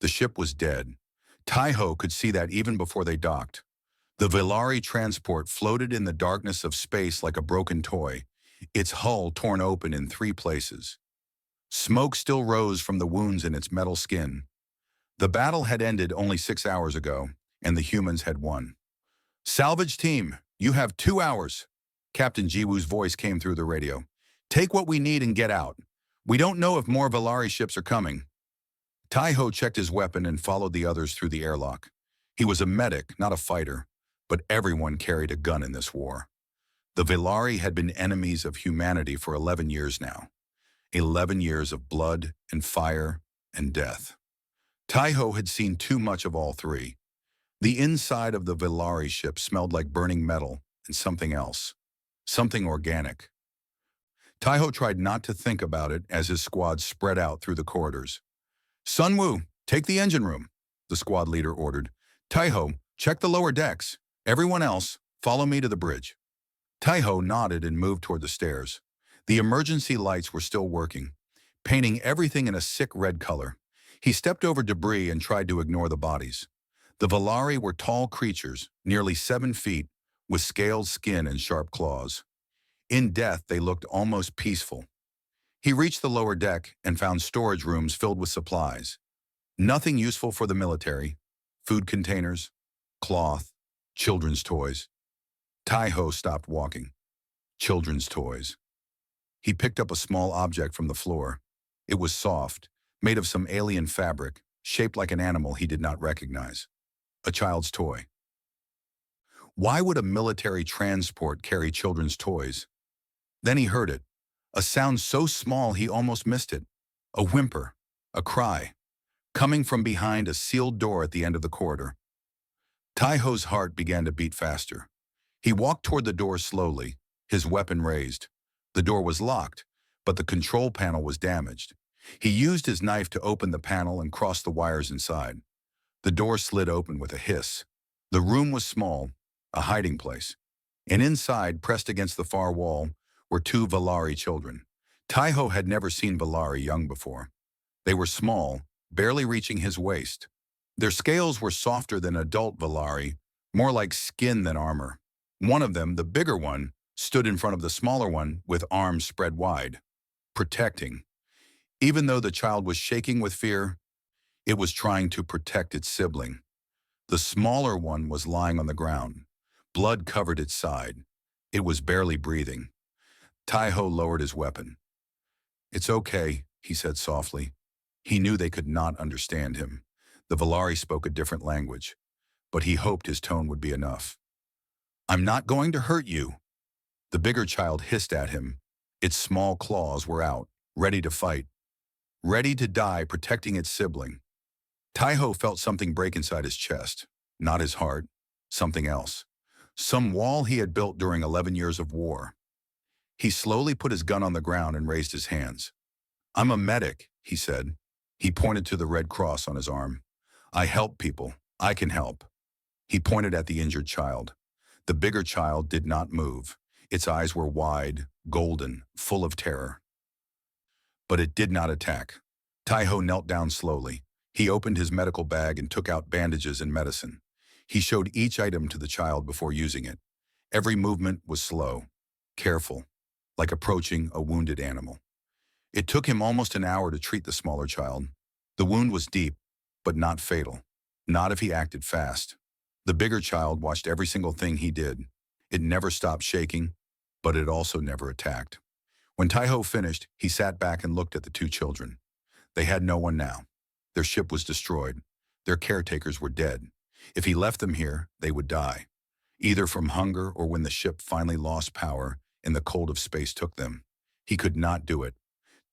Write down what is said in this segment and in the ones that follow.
The ship was dead. Tai-ho could see that even before they docked. The Velari transport floated in the darkness of space like a broken toy, its hull torn open in 3 places. Smoke still rose from the wounds in its metal skin. The battle had ended only 6 hours ago, and the humans had won. "Salvage team, you have 2 hours." Captain Jiwoo's voice came through the radio. "Take what we need and get out. We don't know if more Velari ships are coming." Tai-ho checked his weapon and followed the others through the airlock. He was a medic, not a fighter, but everyone carried a gun in this war. The Velari had been enemies of humanity for 11 years now. 11 years of blood and fire and death. Tai-ho had seen too much of all 3. The inside of the Velari ship smelled like burning metal and something else. Something organic. Tai-ho tried not to think about it as his squad spread out through the corridors. "Sunwoo, take the engine room," the squad leader ordered. "Tai-ho, check the lower decks. Everyone else, follow me to the bridge." Tai-ho nodded and moved toward the stairs. The emergency lights were still working, painting everything in a sick red color. He stepped over debris and tried to ignore the bodies. The Velari were tall creatures, nearly 7 feet, with scaled skin and sharp claws. In death, they looked almost peaceful. He reached the lower deck and found storage rooms filled with supplies. Nothing useful for the military. Food containers, cloth, children's toys. Tai-ho stopped walking. Children's toys. He picked up a small object from the floor. It was soft, made of some alien fabric, shaped like an animal he did not recognize. A child's toy. Why would a military transport carry children's toys? Then he heard it. A sound so small he almost missed it. A whimper, a cry, coming from behind a sealed door at the end of the corridor. Tai-ho's heart began to beat faster. He walked toward the door slowly, his weapon raised. The door was locked, but the control panel was damaged. He used his knife to open the panel and cross the wires inside. The door slid open with a hiss. The room was small, a hiding place. And inside, pressed against the far wall, were 2 Velari children. Tai-ho had never seen Velari young before. They were small, barely reaching his waist. Their scales were softer than adult Velari, more like skin than armor. One of them, the bigger one, stood in front of the smaller one with arms spread wide, protecting. Even though the child was shaking with fear, it was trying to protect its sibling. The smaller one was lying on the ground. Blood covered its side. It was barely breathing. Tai-ho lowered his weapon. "It's okay," he said softly. He knew they could not understand him. The Velari spoke a different language, but he hoped his tone would be enough. "I'm not going to hurt you." The bigger child hissed at him. Its small claws were out, ready to fight, ready to die protecting its sibling. Tai-ho felt something break inside his chest, not his heart, something else. Some wall he had built during 11 years of war. He slowly put his gun on the ground and raised his hands. "I'm a medic," he said. He pointed to the red cross on his arm. "I help people. I can help." He pointed at the injured child. The bigger child did not move. Its eyes were wide, golden, full of terror. But it did not attack. Tai-ho knelt down slowly. He opened his medical bag and took out bandages and medicine. He showed each item to the child before using it. Every movement was slow, careful, like approaching a wounded animal. It took him almost an hour to treat the smaller child. The wound was deep, but not fatal. Not if he acted fast. The bigger child watched every single thing he did. It never stopped shaking, but it also never attacked. When Tai-ho finished, he sat back and looked at the 2 children. They had no one now. Their ship was destroyed. Their caretakers were dead. If he left them here, they would die, either from hunger or when the ship finally lost power and the cold of space took them. He could not do it.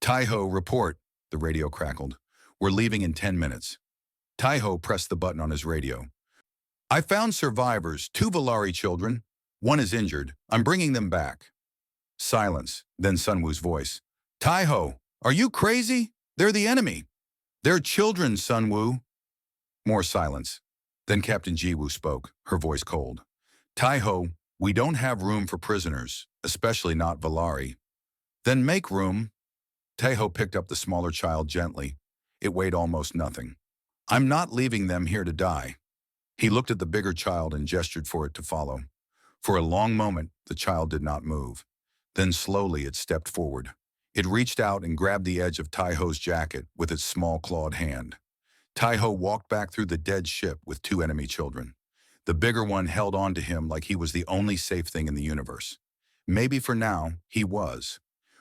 "Tai-ho, report," the radio crackled. "We're leaving in 10 minutes. Tai-ho pressed the button on his radio. "I found survivors, 2 Velari children. One is injured. I'm bringing them back." Silence, then Sunwoo's voice. "Tai-ho, are you crazy? They're the enemy." "They're children, Sunwoo." More silence. Then Captain Jiwoo spoke, her voice cold. "Tai-ho, we don't have room for prisoners, especially not Velari." "Then make room." Tai-ho picked up the smaller child gently. It weighed almost nothing. I'm not leaving them here to die. He looked at the bigger child and gestured for it to follow. For a long moment, the child did not move. Then slowly it stepped forward. It reached out and grabbed the edge of Tai-Ho's jacket with its small clawed hand. Tai-Ho walked back through the dead ship with two enemy children. The bigger one held on to him like he was the only safe thing in the universe. Maybe for now, he was.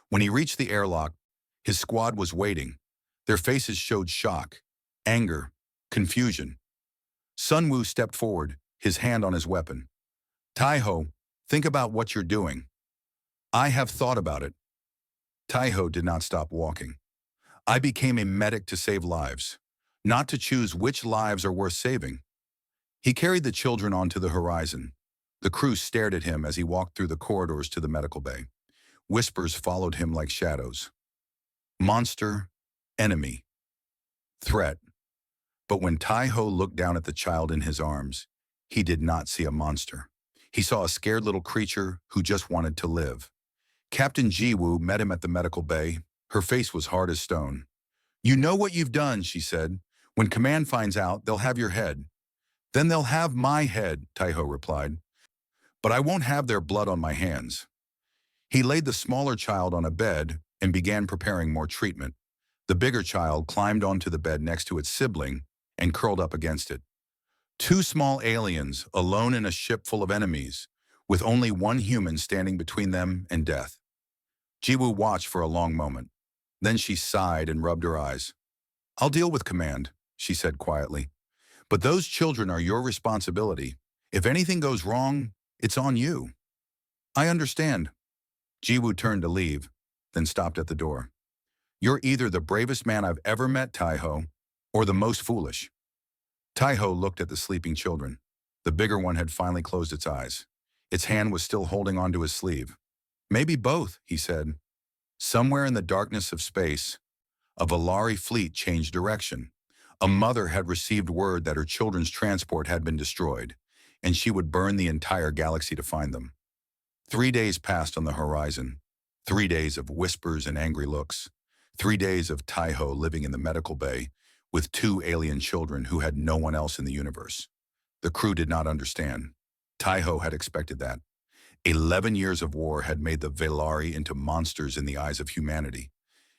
When he reached the airlock, his squad was waiting. Their faces showed shock, anger, confusion. Sun Wu stepped forward, his hand on his weapon. Tai-Ho, think about what you're doing. I have thought about it. Tai-Ho did not stop walking. I became a medic to save lives, not to choose which lives are worth saving. He carried the children onto the horizon. The crew stared at him as he walked through the corridors to the medical bay. Whispers followed him like shadows. Monster, enemy, threat. But when Tai-Ho looked down at the child in his arms, he did not see a monster. He saw a scared little creature who just wanted to live. Captain Ji-Woo met him at the medical bay. Her face was hard as stone. You know what you've done, she said. When command finds out, they'll have your head. Then they'll have my head, Tai-Ho replied. But I won't have their blood on my hands. He laid the smaller child on a bed and began preparing more treatment. The bigger child climbed onto the bed next to its sibling and curled up against it. Two small aliens, alone in a ship full of enemies, with only one human standing between them and death. Ji-Woo watched for a long moment. Then she sighed and rubbed her eyes. I'll deal with command, she said quietly. But those children are your responsibility. If anything goes wrong, it's on you. I understand. Ji-Woo turned to leave, then stopped at the door. You're either the bravest man I've ever met, Tai-Ho, or the most foolish. Tai-Ho looked at the sleeping children. The bigger one had finally closed its eyes. Its hand was still holding onto his sleeve. Maybe both, he said. Somewhere in the darkness of space, a Valari fleet changed direction. A mother had received word that her children's transport had been destroyed, and she would burn the entire galaxy to find them. 3 days passed on the horizon. 3 days of whispers and angry looks. 3 days of Tai-Ho living in the medical bay with two alien children who had no one else in the universe. The crew did not understand. Tai-Ho had expected that. 11 years of war had made the Valari into monsters in the eyes of humanity.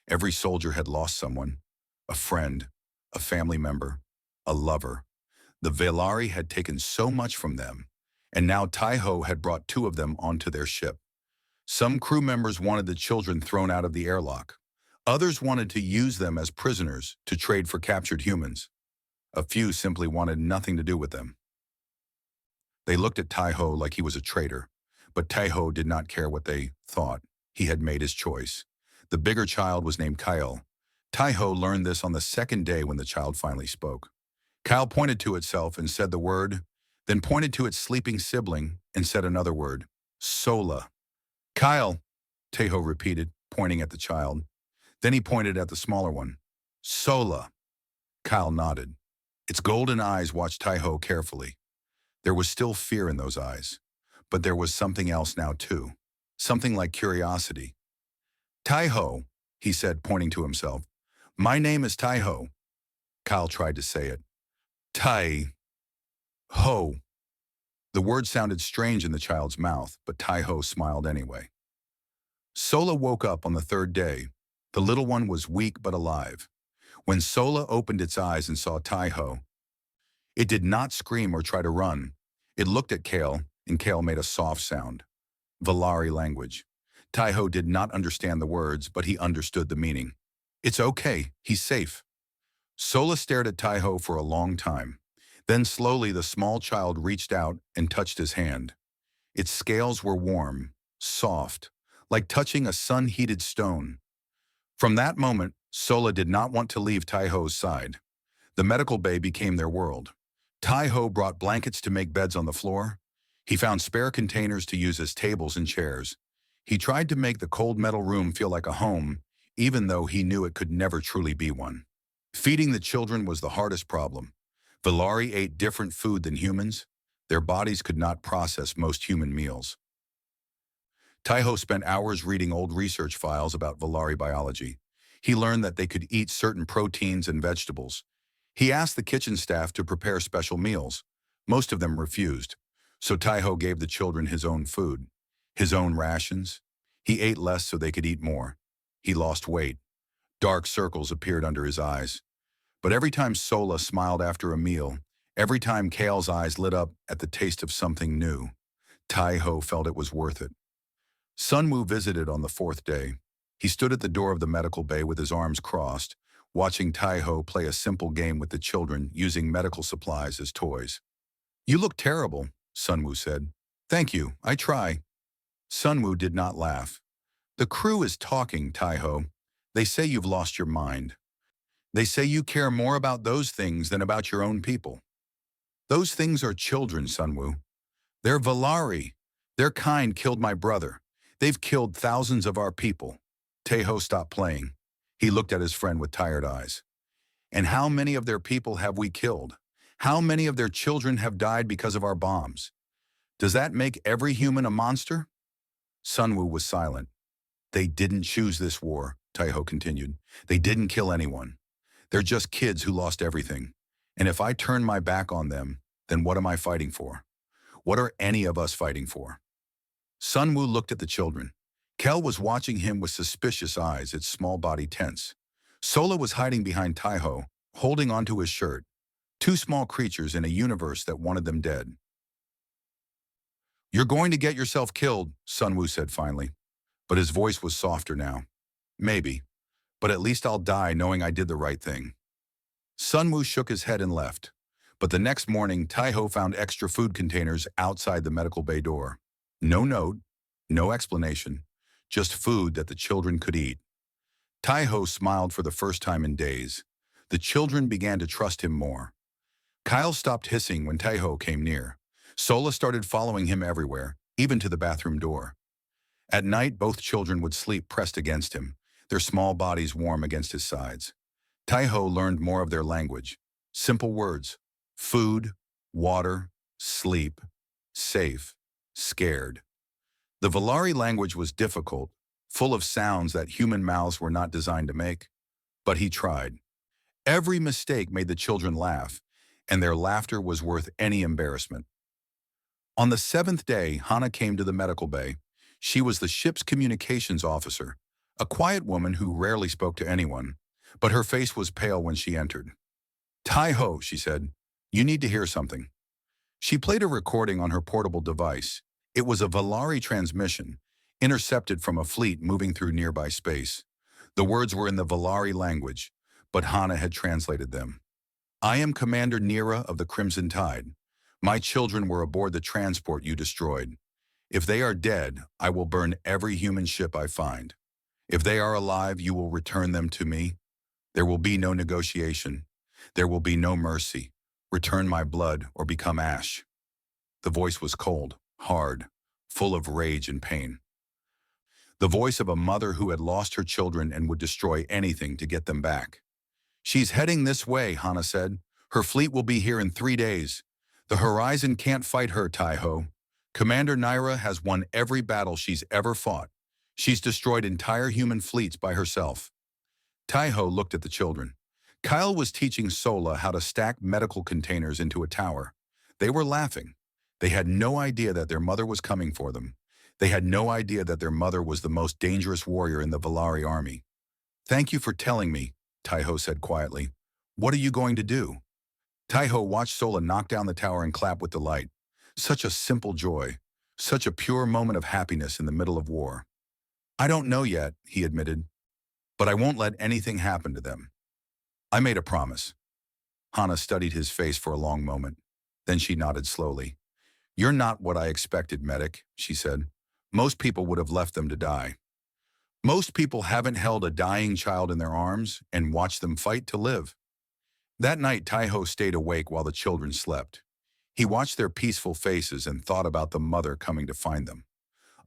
Every soldier had lost someone, a friend, a family member, a lover. The Valari had taken so much from them, and now Tai-Ho had brought two of them onto their ship. Some crew members wanted the children thrown out of the airlock. Others wanted to use them as prisoners to trade for captured humans. A few simply wanted nothing to do with them. They looked at Tai-Ho like he was a traitor, but Tai-Ho did not care what they thought. He had made his choice. The bigger child was named Kyle. Tai-Ho learned this on the second day when the child finally spoke. Kyle pointed to itself and said the word, then pointed to its sleeping sibling and said another word, Sola. Kyle, Tai-Ho repeated, pointing at the child. Then he pointed at the smaller one. Sola. Kyle nodded. Its golden eyes watched Tai-Ho carefully. There was still fear in those eyes, but there was something else now too, something like curiosity. Tai-Ho, he said, pointing to himself. My name is Tai-Ho. Kyle tried to say it. Tai-Ho. The word sounded strange in the child's mouth, but Tai-Ho smiled anyway. Sola woke up on the third day. The little one was weak but alive. When Sola opened its eyes and saw Tai-Ho, it did not scream or try to run. It looked at Kale, and Kale made a soft sound. Valari language. Tai-Ho did not understand the words, but he understood the meaning. It's okay, he's safe. Sola stared at Tai-Ho for a long time. Then slowly the small child reached out and touched his hand. Its scales were warm, soft, like touching a sun-heated stone. From that moment, Sola did not want to leave Tai-Ho's side. The medical bay became their world. Tai-Ho brought blankets to make beds on the floor. He found spare containers to use as tables and chairs. He tried to make the cold metal room feel like a home, even though he knew it could never truly be one. Feeding the children was the hardest problem. Valari ate different food than humans. Their bodies could not process most human meals. Tai-Ho spent hours reading old research files about Valari biology. He learned that they could eat certain proteins and vegetables. He asked the kitchen staff to prepare special meals. Most of them refused, so Taiho gave the children his own food, his own rations. He ate less so they could eat more. He lost weight. Dark circles appeared under his eyes. But every time Sola smiled after a meal, every time Kale's eyes lit up at the taste of something new, Taiho felt it was worth it. Sunwoo visited on the fourth day. He stood at the door of the medical bay with his arms crossed, watching Taiho play a simple game with the children using medical supplies as toys. "You look terrible," Sunwoo said. "Thank you, I try." Sunwoo did not laugh. "The crew is talking, Taiho. They say you've lost your mind. They say you care more about those things than about your own people." "Those things are children, Sunwoo. They're Valari. Their kind killed my brother. They've killed thousands of our people." Taiho stopped playing. He looked at his friend with tired eyes. "And how many of their people have we killed? How many of their children have died because of our bombs? Does that make every human a monster?" Sunwoo was silent. "They didn't choose this war," Taiho continued. "They didn't kill anyone. They're just kids who lost everything. And if I turn my back on them, then what am I fighting for? What are any of us fighting for?" Sunwoo looked at the children. Kel was watching him with suspicious eyes, its small body tense. Sola was hiding behind Taiho, holding onto his shirt. Two small creatures in a universe that wanted them dead. "You're going to get yourself killed," Sunwoo said finally. But his voice was softer now. "Maybe. But at least I'll die knowing I did the right thing." Sunwoo shook his head and left. But the next morning, Taiho found extra food containers outside the medical bay door. No note, no explanation, just food that the children could eat. Taiho smiled for the first time in days. The children began to trust him more. Kyle stopped hissing when Taiho came near. Sola started following him everywhere, even to the bathroom door. At night, both children would sleep pressed against him, their small bodies warm against his sides. Taiho learned more of their language. Simple words: food, water, sleep, safe, scared. The Valari language was difficult, full of sounds that human mouths were not designed to make. But he tried. Every mistake made the children laugh, and their laughter was worth any embarrassment. On the seventh day, Hana came to the medical bay. She was the ship's communications officer, a quiet woman who rarely spoke to anyone, but her face was pale when she entered. "Taiho," she said, "you need to hear something." She played a recording on her portable device. It was a Valari transmission, intercepted from a fleet moving through nearby space. The words were in the Valari language, but Hana had translated them. "I am Commander Nira of the Crimson Tide. My children were aboard the transport you destroyed. If they are dead, I will burn every human ship I find. If they are alive, you will return them to me. There will be no negotiation. There will be no mercy. Return my blood or become ash." The voice was cold, hard, full of rage and pain. The voice of a mother who had lost her children and would destroy anything to get them back. "She's heading this way," Hana said. "Her fleet will be here in 3 days. The horizon can't fight her, Taiho. Commander Naira has won every battle she's ever fought. She's destroyed entire human fleets by herself." Taiho looked at the children. Kyle was teaching Sola how to stack medical containers into a tower. They were laughing. They had no idea that their mother was coming for them. They had no idea that their mother was the most dangerous warrior in the Valari army. "Thank you for telling me," Taiho said quietly. "What are you going to do?" Taiho watched Sola knock down the tower and clap with delight. Such a simple joy. Such a pure moment of happiness in the middle of war. "I don't know yet," he admitted. "But I won't let anything happen to them. I made a promise." Hana studied his face for a long moment. Then she nodded slowly. "You're not what I expected, medic," she said. "Most people would have left them to die. Most people haven't held a dying child in their arms and watched them fight to live." That night, Taiho stayed awake while the children slept. He watched their peaceful faces and thought about the mother coming to find them.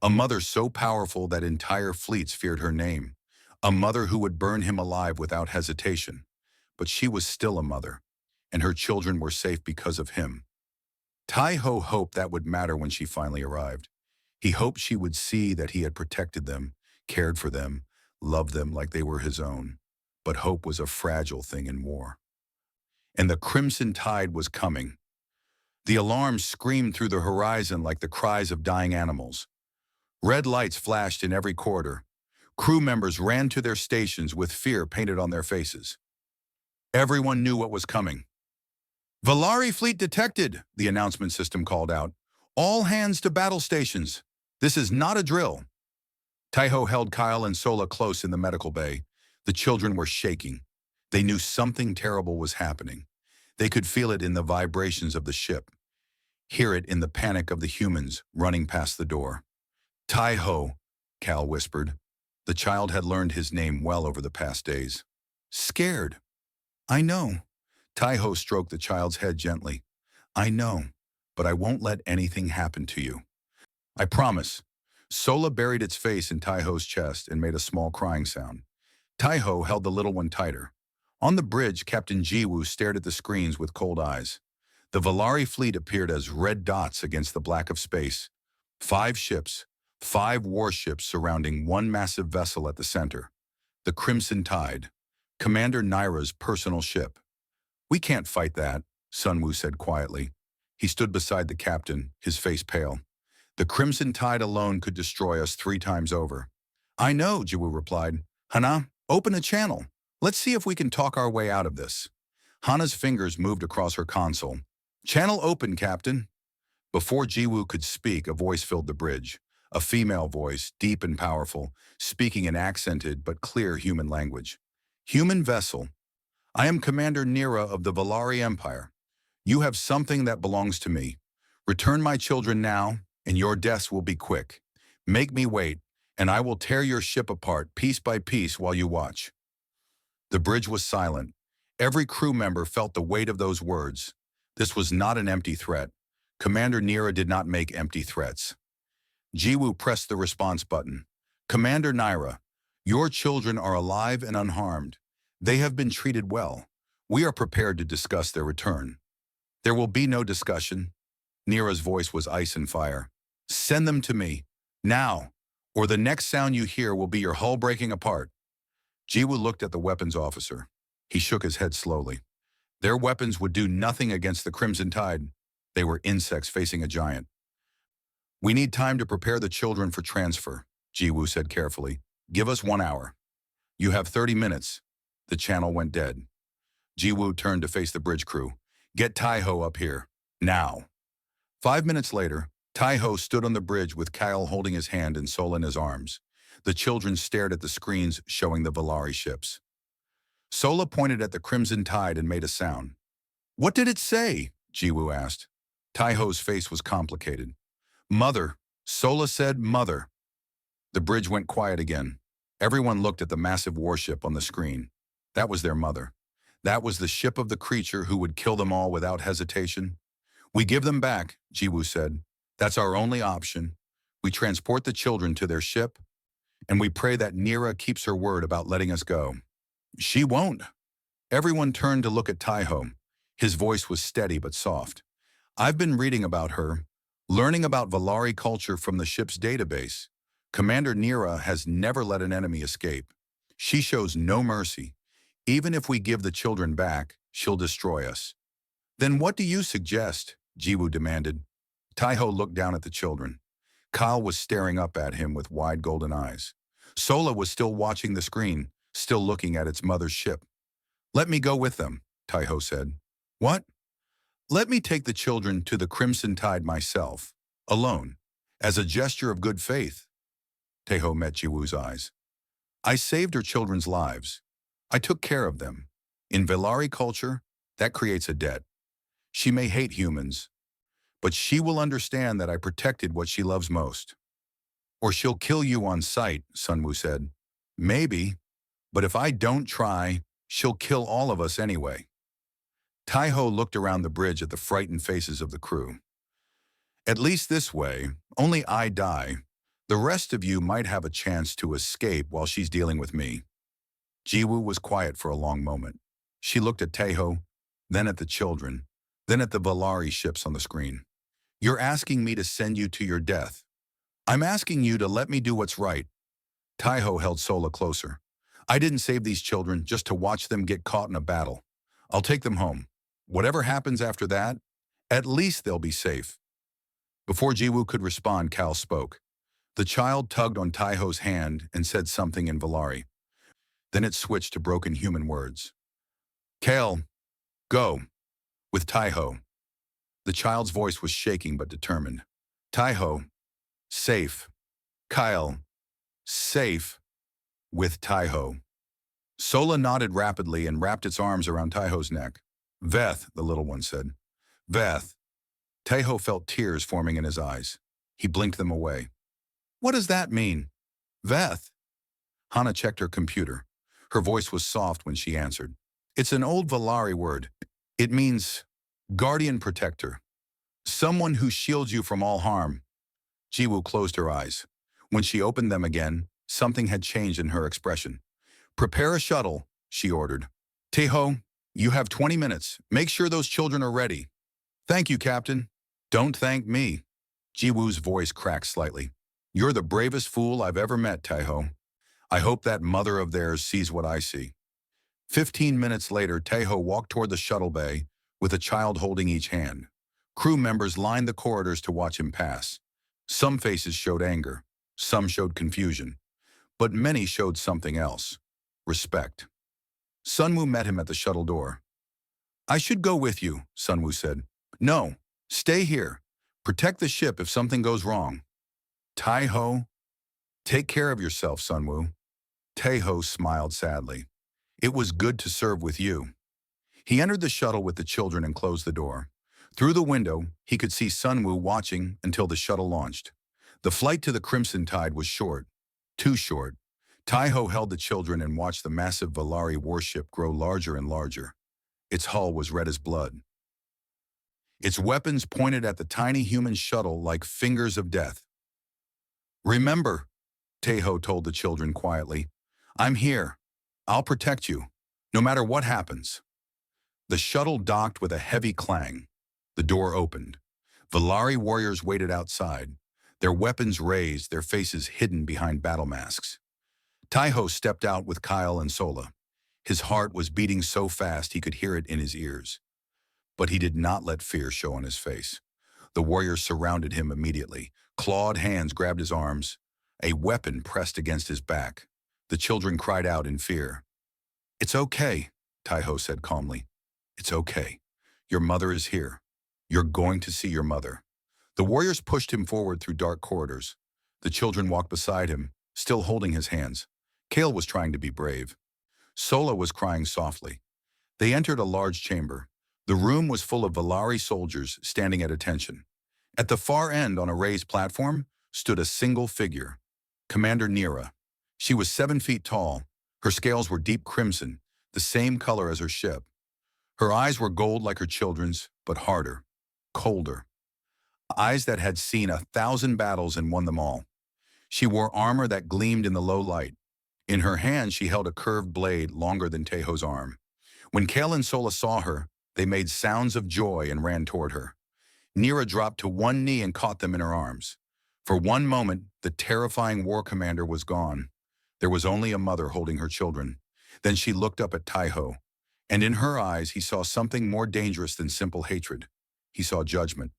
A mother so powerful that entire fleets feared her name. A mother who would burn him alive without hesitation. But she was still a mother, and her children were safe because of him. Taiho hoped that would matter when she finally arrived. He hoped she would see that he had protected them, cared for them, loved them like they were his own. But hope was a fragile thing in war. and the crimson tide was coming. The alarms screamed through the horizon like the cries of dying animals. Red lights flashed in every corridor. Crew members ran to their stations with fear painted on their faces. Everyone knew what was coming. "Valari fleet detected," the announcement system called out. "All hands to battle stations. This is not a drill." Taiho held Kyle and Sola close in the medical bay. The children were shaking. They knew something terrible was happening. They could feel it in the vibrations of the ship, hear it in the panic of the humans running past the door. "Taiho," Cal whispered. The child had learned his name well over the past days. "Scared." "I know." Taiho stroked the child's head gently. "I know, but I won't let anything happen to you. I promise." Sola buried its face in Taiho's chest and made a small crying sound. Taiho held the little one tighter. On the bridge, Captain Jiwoo stared at the screens with cold eyes. The Valari fleet appeared as red dots against the black of space. 5 ships, 5 warships surrounding one massive vessel at the center. The Crimson Tide, Commander Naira's personal ship. "We can't fight that," Sunwoo said quietly. He stood beside the captain, his face pale. "The Crimson Tide alone could destroy us 3 times over." "I know," Jiwoo replied. "Hana, open a channel. Let's see if we can talk our way out of this." Hana's fingers moved across her console. "Channel open, Captain." Before Jiwoo could speak, a voice filled the bridge. A female voice, deep and powerful, speaking in accented but clear human language. "Human vessel. I am Commander Nira of the Valari Empire. You have something that belongs to me. Return my children now, and your deaths will be quick. Make me wait, and I will tear your ship apart piece by piece while you watch." The bridge was silent. Every crew member felt the weight of those words. This was not an empty threat. Commander Nira did not make empty threats. Jiwoo pressed the response button. "Commander Naira, your children are alive and unharmed. They have been treated well. We are prepared to discuss their return." "There will be no discussion." Nira's voice was ice and fire. "Send them to me, now, or the next sound you hear will be your hull breaking apart." Jiwoo looked at the weapons officer. He shook his head slowly. Their weapons would do nothing against the Crimson Tide. They were insects facing a giant. "We need time to prepare the children for transfer," Jiwoo said carefully. "Give us 1 hour." "You have 30 minutes. The channel went dead. Jiwoo turned to face the bridge crew. "Get Taiho up here. Now." 5 minutes later, Taiho stood on the bridge with Kyle holding his hand and Sol in his arms. The children stared at the screens showing the Valari ships. Sola pointed at the Crimson Tide and made a sound. "What did it say?" Jiwoo asked. Taiho's face was complicated. "Mother." Sola said, "Mother." The bridge went quiet again. Everyone looked at the massive warship on the screen. That was their mother. That was the ship of the creature who would kill them all without hesitation. "We give them back," Jiwoo said. "That's our only option. We transport the children to their ship, and we pray that Nira keeps her word about letting us go." "She won't." Everyone turned to look at Taiho. His voice was steady but soft. "I've been reading about her, learning about Valari culture from the ship's database. Commander Nira has never let an enemy escape. She shows no mercy. Even if we give the children back, she'll destroy us." "Then what do you suggest?" Jiwoo demanded. Taiho looked down at the children. Kyle was staring up at him with wide golden eyes. Sola was still watching the screen, still looking at its mother's ship. "Let me go with them," Taiho said. "What?" "Let me take the children to the Crimson Tide myself, alone, as a gesture of good faith." Taiho met Jiwoo's eyes. "I saved her children's lives. I took care of them. In Valari culture, that creates a debt. She may hate humans, but she will understand that I protected what she loves most." "Or she'll kill you on sight," Sunwoo said. "Maybe, but if I don't try, she'll kill all of us anyway." Taiho looked around the bridge at the frightened faces of the crew. "At least this way, only I die. The rest of you might have a chance to escape while she's dealing with me." Jiwoo was quiet for a long moment. She looked at Taiho, then at the children, then at the Valari ships on the screen. "You're asking me to send you to your death. I'm asking you to let me do what's right." Taiho held Sola closer. "I didn't save these children just to watch them get caught in a battle. I'll take them home. Whatever happens after that, at least they'll be safe. Before Jiwoo could respond, Cal spoke. The child tugged on Taiho's hand and said something in Valari. Then it switched to broken human words. Kale, go, with Taiho. The child's voice was shaking but determined. Taiho, safe. Kyle, safe, with Taiho. Sola nodded rapidly and wrapped its arms around Taiho's neck. Veth, the little one said. Veth. Taiho felt tears forming in his eyes. He blinked them away. What does that mean? Veth. Hana checked her computer. Her voice was soft when she answered. It's an old Valari word. It means guardian protector. Someone who shields you from all harm. Jiwoo closed her eyes. When she opened them again, something had changed in her expression. Prepare a shuttle, she ordered. Taiho, you have 20 minutes. Make sure those children are ready. Thank you, Captain. Don't thank me. Jiwoo's voice cracked slightly. You're the bravest fool I've ever met, Taiho. I hope that mother of theirs sees what I see. 15 minutes later, Taiho walked toward the shuttle bay with a child holding each hand. Crew members lined the corridors to watch him pass. Some faces showed anger, some showed confusion, but many showed something else. Respect. Sunwoo met him at the shuttle door. I should go with you, Sunwoo said. No, stay here. Protect the ship if something goes wrong. Taiho, take care of yourself, Sunwoo. Taiho smiled sadly. It was good to serve with you. He entered the shuttle with the children and closed the door. Through the window, he could see Sunwoo watching until the shuttle launched. The flight to the Crimson Tide was short, too short. Taiho held the children and watched the massive Valari warship grow larger and larger. Its hull was red as blood. Its weapons pointed at the tiny human shuttle like fingers of death. Remember, Taiho told the children quietly, I'm here. I'll protect you, no matter what happens. The shuttle docked with a heavy clang. The door opened. Valari warriors waited outside, their weapons raised, their faces hidden behind battle masks. Taiho stepped out with Kyle and Sola. His heart was beating so fast he could hear it in his ears. But he did not let fear show on his face. The warriors surrounded him immediately. Clawed hands grabbed his arms. A weapon pressed against his back. The children cried out in fear. It's okay, Taiho said calmly. It's okay. Your mother is here. You're going to see your mother. The warriors pushed him forward through dark corridors. The children walked beside him, still holding his hands. Kale was trying to be brave. Sola was crying softly. They entered a large chamber. The room was full of Valari soldiers standing at attention. At the far end on a raised platform stood a single figure, Commander Nira. She was 7 feet tall. Her scales were deep crimson, the same color as her ship. Her eyes were gold like her children's, but harder, colder. Eyes that had seen 1,000 battles and won them all. She wore armor that gleamed in the low light. In her hand, she held a curved blade longer than Taiho's arm. When Kale and Sola saw her, they made sounds of joy and ran toward her. Nira dropped to one knee and caught them in her arms. For one moment, the terrifying war commander was gone. There was only a mother holding her children. Then she looked up at Taiho, and in her eyes he saw something more dangerous than simple hatred. He saw judgment.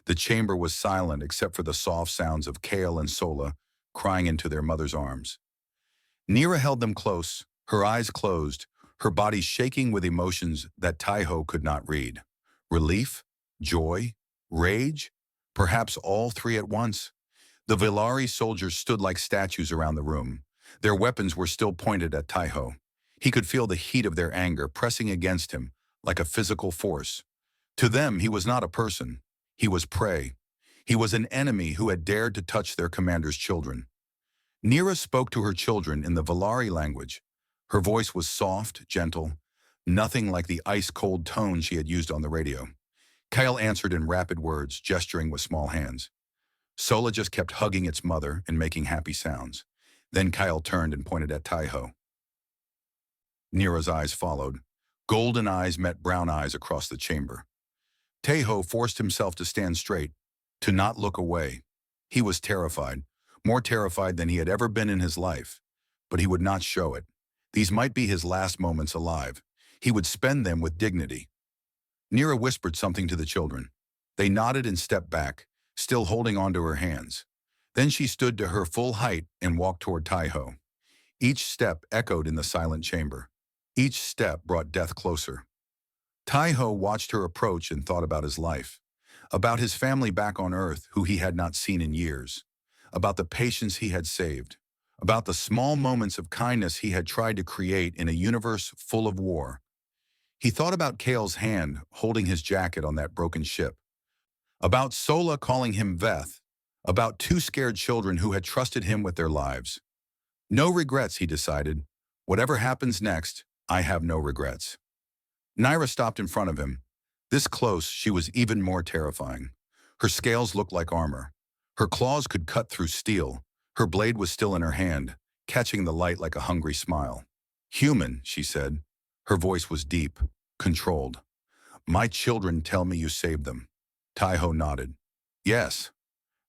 The chamber was silent except for the soft sounds of Kale and Sola crying into their mother's arms. Nira held them close, her eyes closed, her body shaking with emotions that Taiho could not read. Relief, joy, rage, perhaps all three at once. The Valari soldiers stood like statues around the room. Their weapons were still pointed at Taiho. He could feel the heat of their anger pressing against him like a physical force. To them, he was not a person. He was prey. He was an enemy who had dared to touch their commander's children. Nira spoke to her children in the Valari language. Her voice was soft, gentle, nothing like the ice-cold tone she had used on the radio. Kyle answered in rapid words, gesturing with small hands. Sola just kept hugging its mother and making happy sounds. Then Kyle turned and pointed at Taiho. Nira's eyes followed. Golden eyes met brown eyes across the chamber. Taiho forced himself to stand straight, to not look away. He was terrified, more terrified than he had ever been in his life, but he would not show it. These might be his last moments alive. He would spend them with dignity. Nira whispered something to the children. They nodded and stepped back, still holding onto her hands. Then she stood to her full height and walked toward Taiho. Each step echoed in the silent chamber. Each step brought death closer. Taiho watched her approach and thought about his life, about his family back on Earth who he had not seen in years, about the patience he had saved, about the small moments of kindness he had tried to create in a universe full of war. He thought about Kale's hand holding his jacket on that broken ship, about Sola calling him Veth, about two scared children who had trusted him with their lives. No regrets, he decided. Whatever happens next, I have no regrets. Naira stopped in front of him. This close, she was even more terrifying. Her scales looked like armor. Her claws could cut through steel. Her blade was still in her hand, catching the light like a hungry smile. Human, she said. Her voice was deep, controlled. My children tell me you saved them. Taiho nodded. Yes.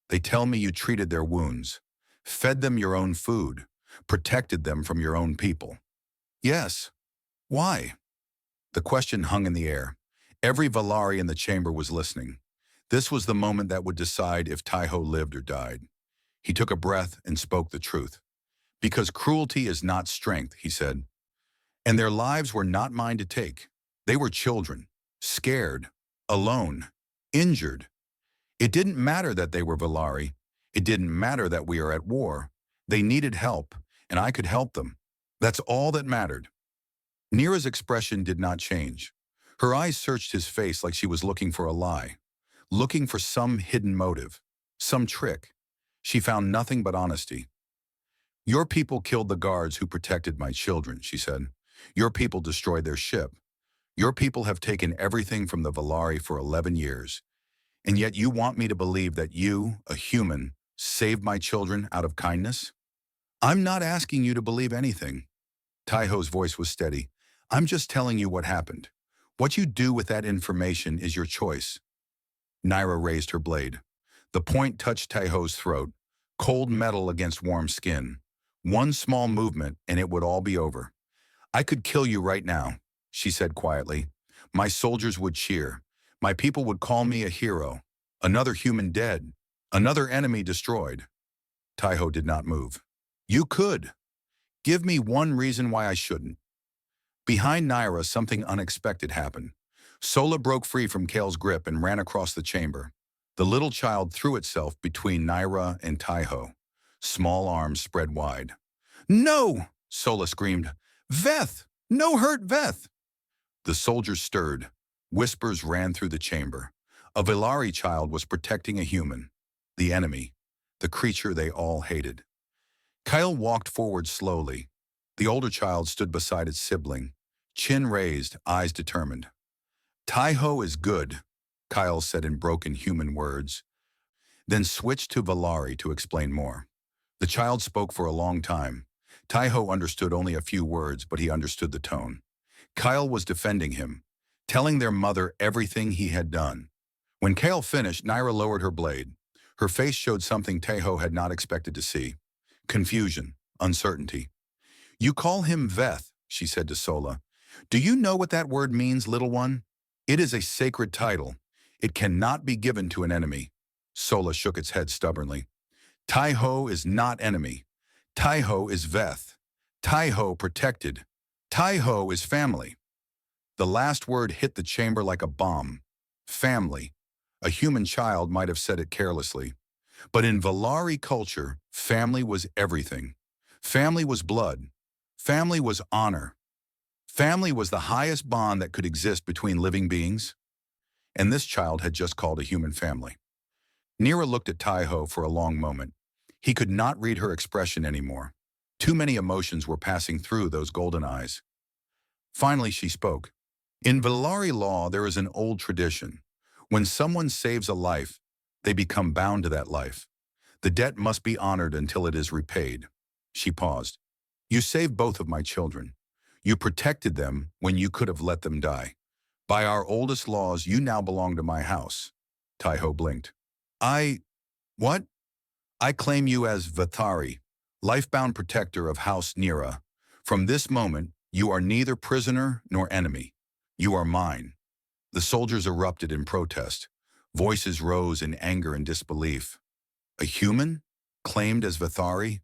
They tell me you treated their wounds, fed them your own food, protected them from your own people. Yes. Why? The question hung in the air. Every Valari in the chamber was listening. This was the moment that would decide if Taiho lived or died. He took a breath and spoke the truth. Because cruelty is not strength, he said. And their lives were not mine to take. They were children, scared, alone, injured. It didn't matter that they were Valari. It didn't matter that we are at war. They needed help, and I could help them. That's all that mattered. Nira's expression did not change. Her eyes searched his face like she was looking for a lie, looking for some hidden motive, some trick. She found nothing but honesty. Your people killed the guards who protected my children, she said. Your people destroyed their ship. Your people have taken everything from the Valari for 11 years. And yet you want me to believe that you, a human, saved my children out of kindness? I'm not asking you to believe anything. Taiho's voice was steady. I'm just telling you what happened. What you do with that information is your choice. Naira raised her blade. The point touched Taiho's throat, cold metal against warm skin. One small movement and it would all be over. I could kill you right now, she said quietly. My soldiers would cheer. My people would call me a hero. Another human dead. Another enemy destroyed. Taiho did not move. You could. Give me one reason why I shouldn't. Behind Naira, something unexpected happened. Sola broke free from Kale's grip and ran across the chamber. The little child threw itself between Naira and Taiho, small arms spread wide. No! Sola screamed. Veth! No hurt Veth! The soldiers stirred. Whispers ran through the chamber. A Valari child was protecting a human, the enemy, the creature they all hated. Kyle walked forward slowly. The older child stood beside its sibling, chin raised, eyes determined. Taiho is good, Kyle said in broken human words, then switched to Valari to explain more. The child spoke for a long time. Taiho understood only a few words, but he understood the tone. Kyle was defending him, telling their mother everything he had done. When Kale finished, Naira lowered her blade. Her face showed something Taiho had not expected to see. Confusion, uncertainty. You call him Veth, she said to Sola. Do you know what that word means, little one? It is a sacred title. It cannot be given to an enemy. Sola shook its head stubbornly. Taiho is not enemy. Taiho is Veth. Taiho protected. Taiho is family. The last word hit the chamber like a bomb. Family. A human child might have said it carelessly. But in Valari culture, family was everything. Family was blood. Family was honor. Family was the highest bond that could exist between living beings. And this child had just called a human family. Nira looked at Taiho for a long moment. He could not read her expression anymore. Too many emotions were passing through those golden eyes. Finally, she spoke. In Valari law, there is an old tradition. When someone saves a life, they become bound to that life. The debt must be honored until it is repaid. She paused. You saved both of my children. You protected them when you could have let them die. By our oldest laws, you now belong to my house. Taiho blinked. What? I claim you as Vathari, lifebound protector of House Nira. From this moment, you are neither prisoner nor enemy. You are mine. The soldiers erupted in protest. Voices rose in anger and disbelief. A human? Claimed as Vithari?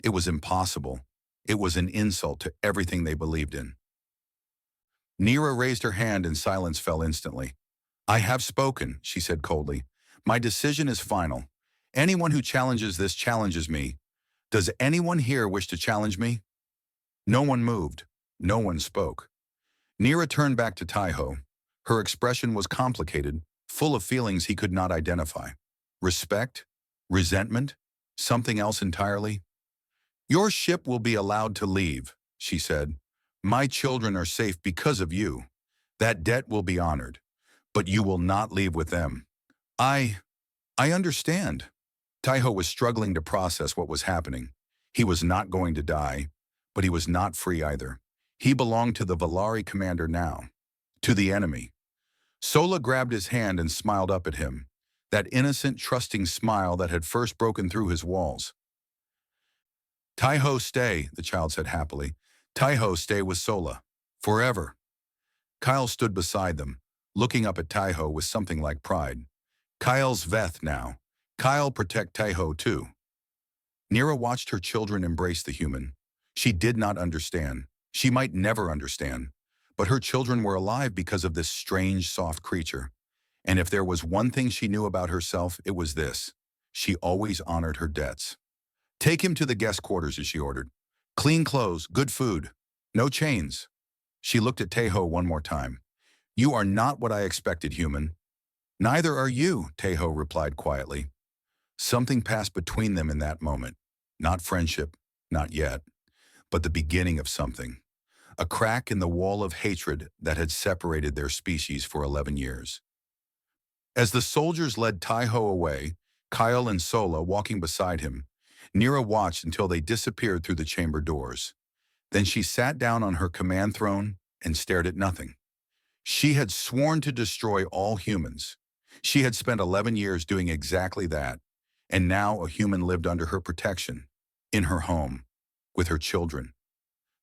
It was impossible. It was an insult to everything they believed in. Nira raised her hand and silence fell instantly. I have spoken, she said coldly. My decision is final. Anyone who challenges this challenges me. Does anyone here wish to challenge me? No one moved. No one spoke. Nira turned back to Taiho. Her expression was complicated, full of feelings he could not identify. Respect? Resentment? Something else entirely? Your ship will be allowed to leave, she said. My children are safe because of you. That debt will be honored. But you will not leave with them. I understand. Taiho was struggling to process what was happening. He was not going to die, but he was not free either. He belonged to the Valari commander now, to the enemy. Sola grabbed his hand and smiled up at him, that innocent, trusting smile that had first broken through his walls. Taiho, stay, the child said happily. Taiho, stay with Sola. Forever. Kyle stood beside them, looking up at Taiho with something like pride. Kyle's Veth now. Kyle protect Taiho too. Nira watched her children embrace the human. She did not understand. She might never understand. But her children were alive because of this strange, soft creature. And if there was one thing she knew about herself, it was this. She always honored her debts. Take him to the guest quarters, as she ordered. Clean clothes, good food. No chains. She looked at Taiho one more time. You are not what I expected, human. Neither are you, Taiho replied quietly. Something passed between them in that moment. Not friendship, not yet, but the beginning of something. A crack in the wall of hatred that had separated their species for 11 years. As the soldiers led Taiho away, Kyle and Sola walking beside him, Nira watched until they disappeared through the chamber doors. Then she sat down on her command throne and stared at nothing. She had sworn to destroy all humans. She had spent 11 years doing exactly that, and now a human lived under her protection, in her home, with her children.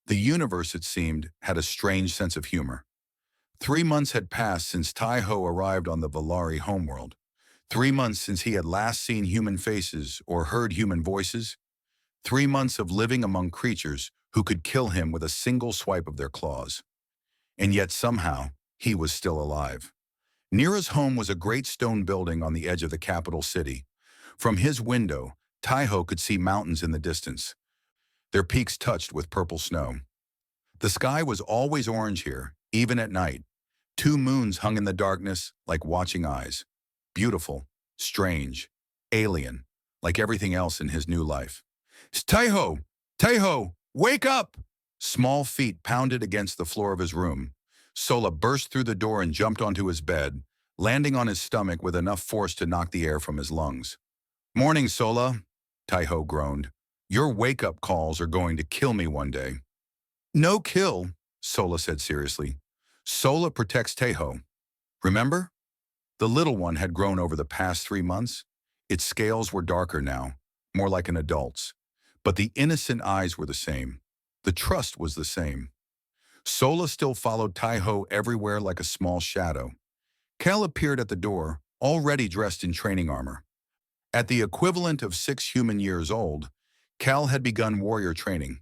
The universe, it seemed, had a strange sense of humor. 3 months had passed since Taiho arrived on the Valari homeworld. 3 months since he had last seen human faces or heard human voices. 3 months of living among creatures who could kill him with a single swipe of their claws. And yet somehow, he was still alive. Nira's home was a great stone building on the edge of the capital city. From his window, Taiho could see mountains in the distance, their peaks touched with purple snow. The sky was always orange here, even at night. 2 moons hung in the darkness like watching eyes. Beautiful, strange, alien, like everything else in his new life. Taiho! Taiho! Wake up! Small feet pounded against the floor of his room. Sola burst through the door and jumped onto his bed, landing on his stomach with enough force to knock the air from his lungs. Morning, Sola, Taiho groaned. Your wake-up calls are going to kill me one day. No kill, Sola said seriously. Sola protects Taiho. Remember? The little one had grown over the past 3 months. Its scales were darker now, more like an adult's. But the innocent eyes were the same. The trust was the same. Sola still followed Taiho everywhere like a small shadow. Cal appeared at the door, already dressed in training armor. At the equivalent of 6 human years old, Cal had begun warrior training.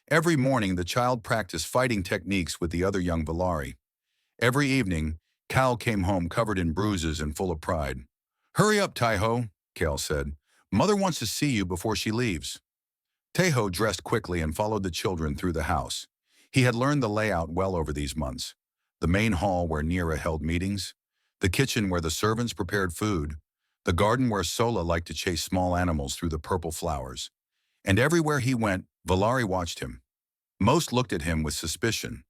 Every morning, the child practiced fighting techniques with the other young Valari. Every evening, Cal came home covered in bruises and full of pride. Hurry up, Taiho, Cal said. Mother wants to see you before she leaves. Taiho dressed quickly and followed the children through the house. He had learned the layout well over these months. The main hall where Nira held meetings, the kitchen where the servants prepared food, the garden where Sola liked to chase small animals through the purple flowers. And everywhere he went, Valari watched him. Most looked at him with suspicion,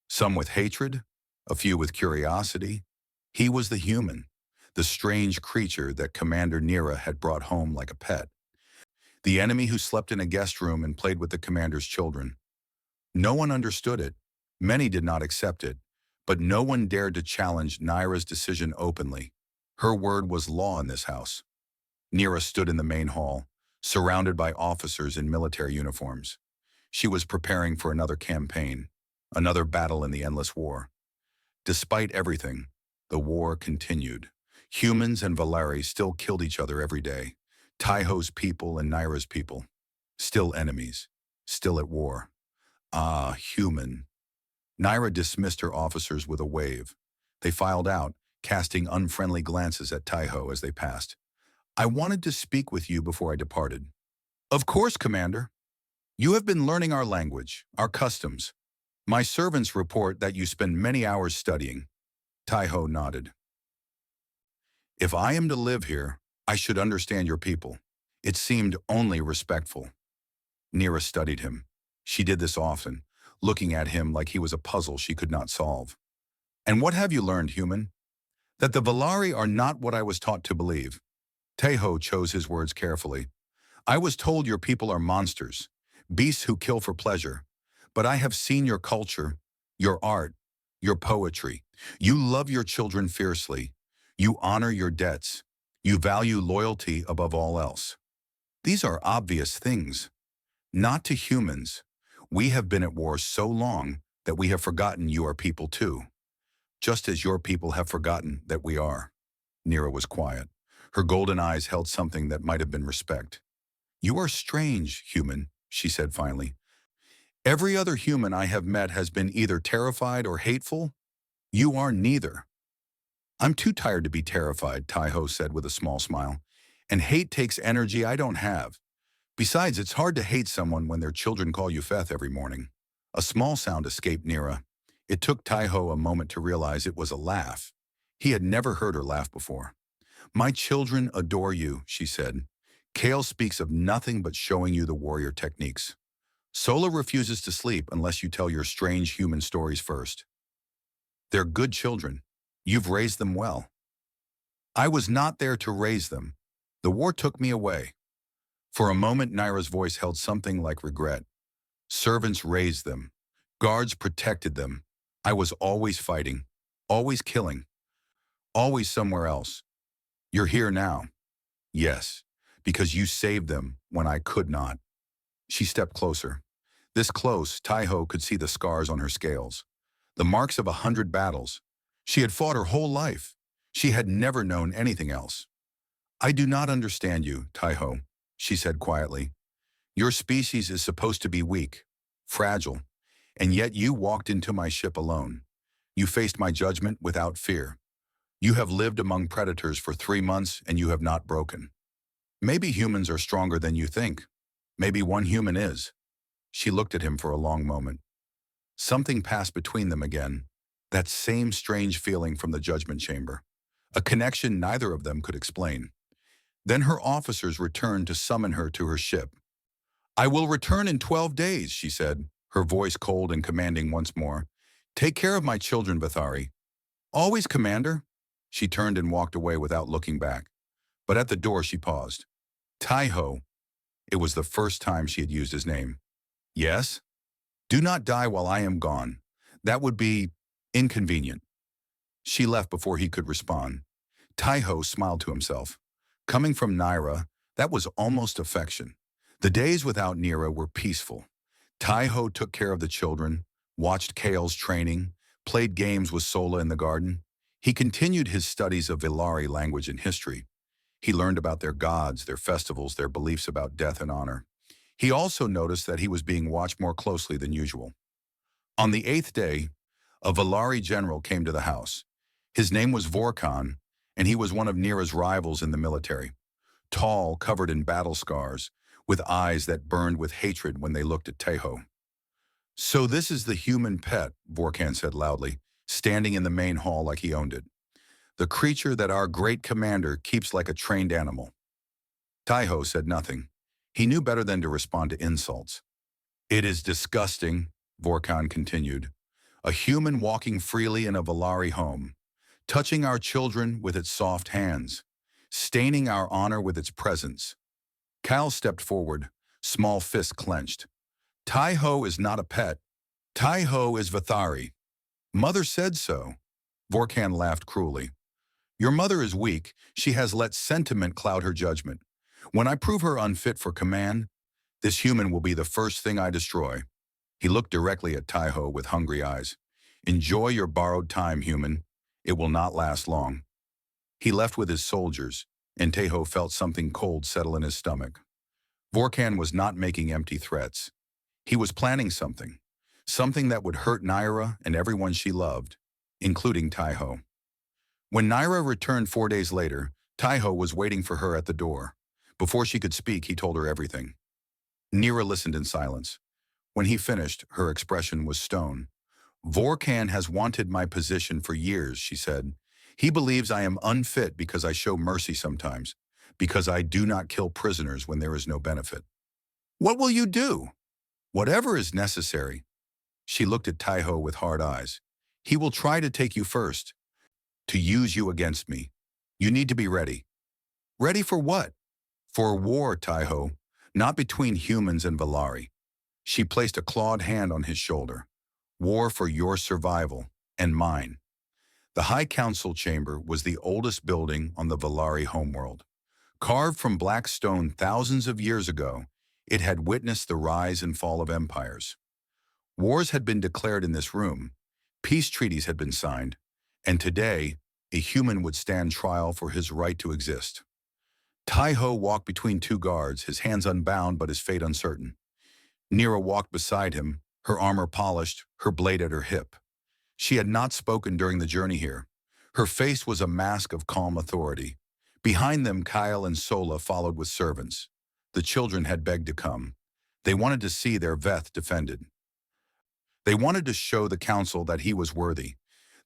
some with hatred, a few with curiosity. He was the human, the strange creature that Commander Nira had brought home like a pet. The enemy who slept in a guest room and played with the commander's children. No one understood it. Many did not accept it, but no one dared to challenge Nira's decision openly. Her word was law in this house. Nira stood in the main hall, surrounded by officers in military uniforms. She was preparing for another campaign, another battle in the endless war. Despite everything, The war continued. Humans and Valeri still killed each other every day. Taiho's people and Naira's people. Still enemies. Still at war. Ah, human. Naira dismissed her officers with a wave. They filed out, casting unfriendly glances at Taiho as they passed. I wanted to speak with you before I departed. Of course, Commander. You have been learning our language, our customs. My servants report that you spend many hours studying. Taiho nodded. If I am to live here, I should understand your people. It seemed only respectful. Nira studied him. She did this often, looking at him like he was a puzzle she could not solve. And what have you learned, human? That the Valari are not what I was taught to believe. Taiho chose his words carefully. I was told your people are monsters, beasts who kill for pleasure. But I have seen your culture, your art, your poetry. You love your children fiercely. You honor your debts. You value loyalty above all else. These are obvious things. Not to humans. We have been at war so long that we have forgotten you are people too. Just as your people have forgotten that we are. Nira was quiet. Her golden eyes held something that might have been respect. You are strange, human, she said finally. Every other human I have met has been either terrified or hateful. You are neither. I'm too tired to be terrified, Taiho said with a small smile. And hate takes energy I don't have. Besides, it's hard to hate someone when their children call you Feth every morning. A small sound escaped Nira. It took Taiho a moment to realize it was a laugh. He had never heard her laugh before. My children adore you, she said. Kale speaks of nothing but showing you the warrior techniques. Sola refuses to sleep unless you tell your strange human stories first. They're good children. You've raised them well. I was not there to raise them. The war took me away. For a moment, Naira's voice held something like regret. Servants raised them. Guards protected them. I was always fighting, always killing, always somewhere else. You're here now. Yes, because you saved them when I could not. She stepped closer. This close, Taiho could see the scars on her scales, the marks of 100 battles. She had fought her whole life. She had never known anything else. I do not understand you, Taiho, she said quietly. Your species is supposed to be weak, fragile, and yet you walked into my ship alone. You faced my judgment without fear. You have lived among predators for 3 months and you have not broken. Maybe humans are stronger than you think. Maybe one human is. She looked at him for a long moment. Something passed between them again, that same strange feeling from the judgment chamber, a connection neither of them could explain. Then her officers returned to summon her to her ship. I will return in 12 days, she said, her voice cold and commanding once more. Take care of my children, Vathari. Always, Commander. She turned and walked away without looking back. But at the door she paused. Taiho. It was the first time she had used his name. Yes? Do not die while I am gone. That would be inconvenient. She left before he could respond. Taiho smiled to himself. Coming from Naira, that was almost affection. The days without Nira were peaceful. Taiho took care of the children, watched Kale's training, played games with Sola in the garden. He continued his studies of Vilari language and history. He learned about their gods, their festivals, their beliefs about death and honor. He also noticed that he was being watched more closely than usual. On the 8th day, a Vilari general came to the house. His name was Vorkan, and he was one of Nira's rivals in the military. Tall, covered in battle scars, with eyes that burned with hatred when they looked at Taiho. So this is the human pet, Vorkan said loudly, standing in the main hall like he owned it. The creature that our great commander keeps like a trained animal. Taiho said nothing. He knew better than to respond to insults. It is disgusting, Vorkan continued. A human walking freely in a Vilari home, touching our children with its soft hands, staining our honor with its presence. Cal stepped forward, small fist clenched. Taiho is not a pet. Taiho is Vathari. Mother said so. Vorkan laughed cruelly. Your mother is weak. She has let sentiment cloud her judgment. When I prove her unfit for command, this human will be the first thing I destroy. He looked directly at Taiho with hungry eyes. Enjoy your borrowed time, human. It will not last long. He left with his soldiers, and Tahoe felt something cold settle in his stomach. Vorkan was not making empty threats. He was planning something. Something that would hurt Naira and everyone she loved, including Tahoe. When Naira returned 4 days later, Tahoe was waiting for her at the door. Before she could speak, he told her everything. Naira listened in silence. When he finished, her expression was stone. Vorkan has wanted my position for years, she said. He believes I am unfit because I show mercy sometimes, because I do not kill prisoners when there is no benefit. What will you do? Whatever is necessary. She looked at Tahoe with hard eyes. He will try to take you first, to use you against me. You need to be ready. Ready for what? For a war, Tahoe, not between humans and Valari. She placed a clawed hand on his shoulder. War for your survival and mine. The High Council Chamber was the oldest building on the Valari homeworld. Carved from black stone thousands of years ago, it had witnessed the rise and fall of empires. Wars had been declared in this room, peace treaties had been signed, and today, a human would stand trial for his right to exist. Tahoe walked between two guards, his hands unbound but his fate uncertain. Naira walked beside him, her armor polished, her blade at her hip. She had not spoken during the journey here. Her face was a mask of calm authority. Behind them, Kyle and Sola followed with servants. The children had begged to come. They wanted to see their Veth defended. They wanted to show the council that he was worthy.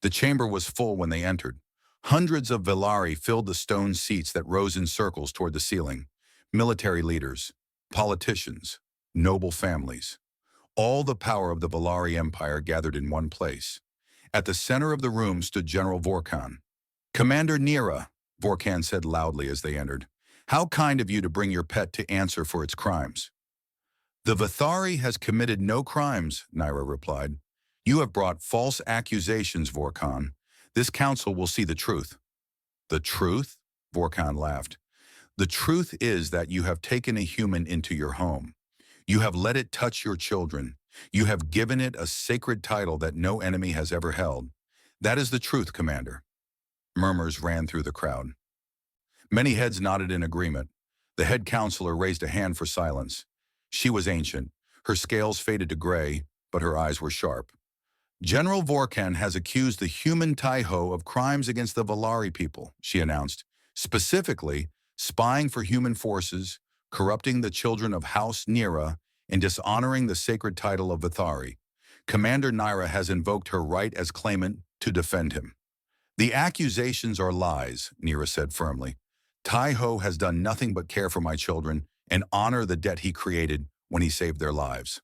The chamber was full when they entered. Hundreds of Valari filled the stone seats that rose in circles toward the ceiling. Military leaders, politicians, noble families. All the power of the Valari Empire gathered in one place. At the center of the room stood General Vorkan. "Commander Naira," Vorkan said loudly as they entered. "How kind of you to bring your pet to answer for its crimes." "The Vathari has committed no crimes," Naira replied. "You have brought false accusations, Vorkan. This council will see the truth." "The truth?" Vorkan laughed. "The truth is that you have taken a human into your home. You have let it touch your children. You have given it a sacred title that no enemy has ever held. That is the truth, Commander." Murmurs ran through the crowd. Many heads nodded in agreement. The head counselor raised a hand for silence. She was ancient. Her scales faded to gray, but her eyes were sharp. "General Vorkan has accused the human Tahoe of crimes against the Valari people," she announced. "Specifically, spying for human forces, corrupting the children of House Naira, and dishonoring the sacred title of Vathari. Commander Naira has invoked her right as claimant to defend him." "The accusations are lies," Naira said firmly. "Tahoe has done nothing but care for my children and honor the debt he created when he saved their lives."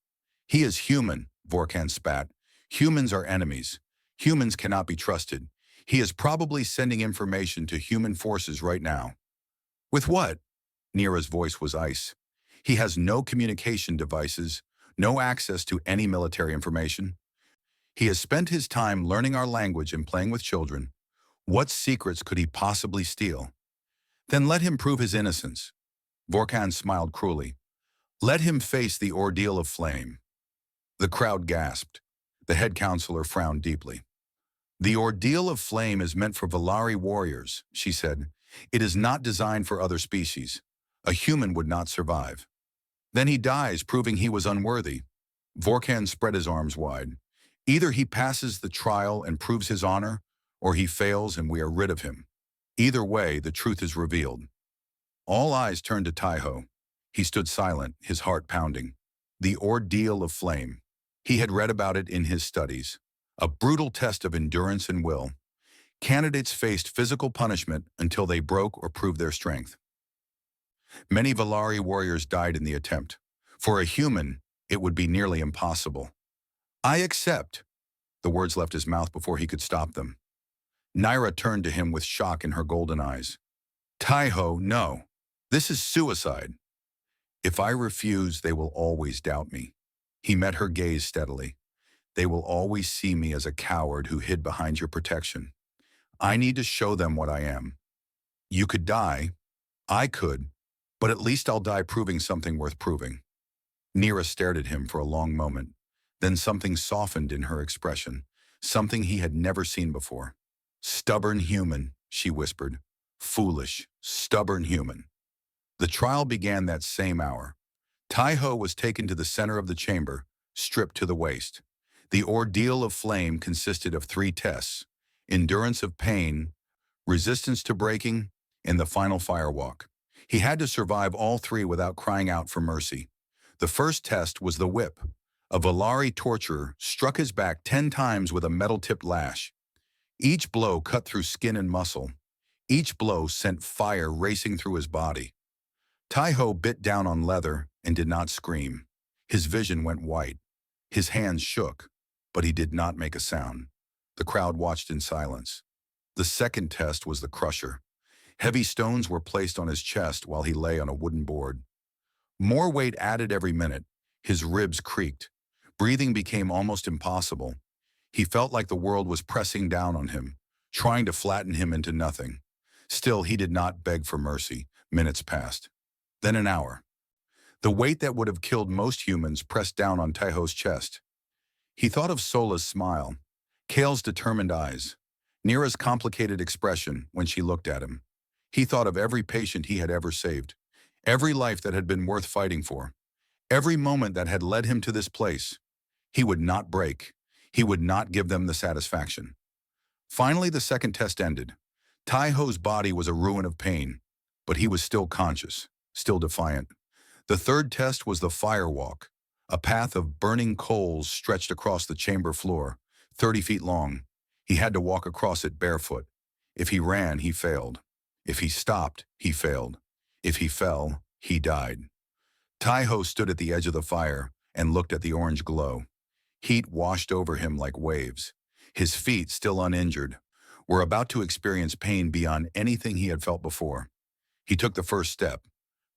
"He is human," Vorkan spat. "Humans are enemies. Humans cannot be trusted. He is probably sending information to human forces right now." "With what?" Naira's voice was ice. "He has no communication devices, no access to any military information. He has spent his time learning our language and playing with children. What secrets could he possibly steal?" "Then let him prove his innocence." Vorkan smiled cruelly. "Let him face the ordeal of flame." The crowd gasped. The head counselor frowned deeply. "The ordeal of flame is meant for Valari warriors," she said. "It is not designed for other species. A human would not survive." "Then he dies, proving he was unworthy." Vorkan spread his arms wide. "Either he passes the trial and proves his honor, or he fails and we are rid of him. Either way, the truth is revealed." All eyes turned to Tahoe. He stood silent, his heart pounding. The ordeal of flame. He had read about it in his studies. A brutal test of endurance and will. Candidates faced physical punishment until they broke or proved their strength. Many Valari warriors died in the attempt. For a human, it would be nearly impossible. "I accept." The words left his mouth before he could stop them. Naira turned to him with shock in her golden eyes. "Tahoe, no. This is suicide." "If I refuse, they will always doubt me." He met her gaze steadily. "They will always see me as a coward who hid behind your protection. I need to show them what I am. You could die. I could. But at least I'll die proving something worth proving." Naira stared at him for a long moment. Then something softened in her expression, something he had never seen before. Stubborn human, she whispered. Foolish, stubborn human. The trial began that same hour. Tai-Ho was taken to the center of the chamber, stripped to the waist. The ordeal of flame consisted of 3 tests: endurance of pain, resistance to breaking, and the final firewalk. He had to survive all 3 without crying out for mercy. The first test was the whip. A Valari torturer struck his back 10 times with a metal-tipped lash. Each blow cut through skin and muscle. Each blow sent fire racing through his body. Tai-Ho bit down on leather and did not scream. His vision went white. His hands shook, but he did not make a sound. The crowd watched in silence. The second test was the crusher. Heavy stones were placed on his chest while he lay on a wooden board. More weight added every minute. His ribs creaked. Breathing became almost impossible. He felt like the world was pressing down on him, trying to flatten him into nothing. Still, he did not beg for mercy. Minutes passed. Then an hour. The weight that would have killed most humans pressed down on Tai-Ho's chest. He thought of Sola's smile, Kale's determined eyes, Nira's complicated expression when she looked at him. He thought of every patient he had ever saved, every life that had been worth fighting for, every moment that had led him to this place. He would not break. He would not give them the satisfaction. Finally, the second test ended. Tai-Ho's body was a ruin of pain, but he was still conscious, still defiant. The third test was the firewalk, a path of burning coals stretched across the chamber floor, 30 feet long. He had to walk across it barefoot. If he ran, he failed. If he stopped, he failed. If he fell, he died. Tai-Ho stood at the edge of the fire and looked at the orange glow. Heat washed over him like waves. His feet, still uninjured, were about to experience pain beyond anything he had felt before. He took the first step.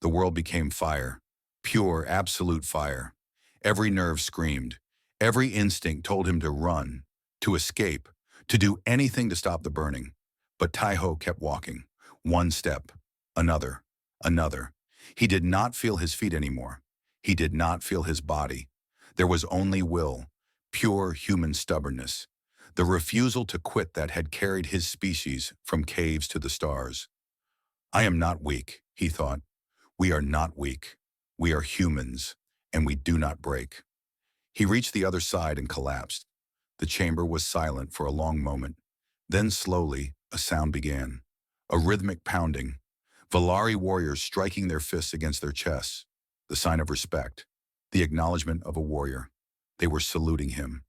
The world became fire, pure, absolute fire. Every nerve screamed. Every instinct told him to run, to escape, to do anything to stop the burning. But Tai-Ho kept walking. One step, another, another. He did not feel his feet anymore. He did not feel his body. There was only will, pure human stubbornness, the refusal to quit that had carried his species from caves to the stars. I am not weak, he thought. We are not weak. We are humans, and we do not break. He reached the other side and collapsed. The chamber was silent for a long moment. Then slowly, a sound began. A rhythmic pounding. Valari warriors striking their fists against their chests. The sign of respect. The acknowledgement of a warrior. They were saluting him.